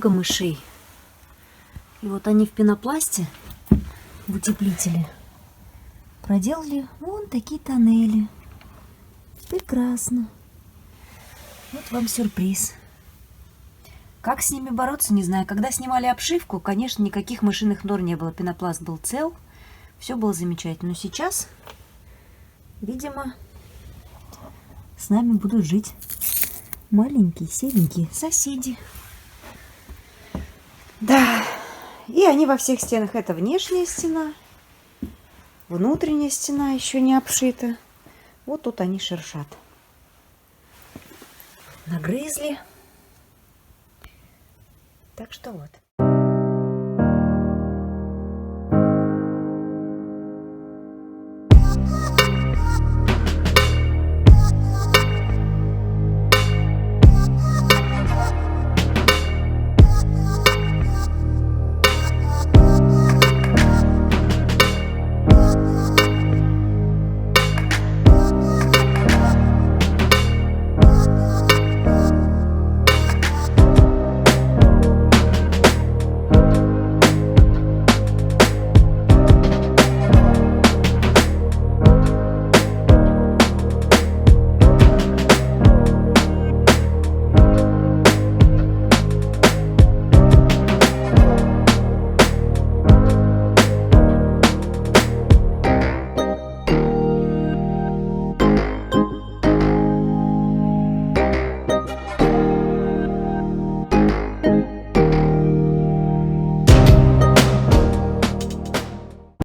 много мышей. И вот они в пенопласте, в утеплителе, проделали вон такие тоннели. Прекрасно. Вот вам сюрприз. Как с ними бороться, не знаю. Когда снимали обшивку, конечно, никаких мышиных нор не было. Пенопласт был цел. Все было замечательно. Но сейчас, видимо, с нами будут жить маленькие, серенькие соседи. Да, и они во всех стенах. Это внешняя стена, внутренняя стена еще не обшита. Вот тут они шершат. Нагрызли. Так что вот.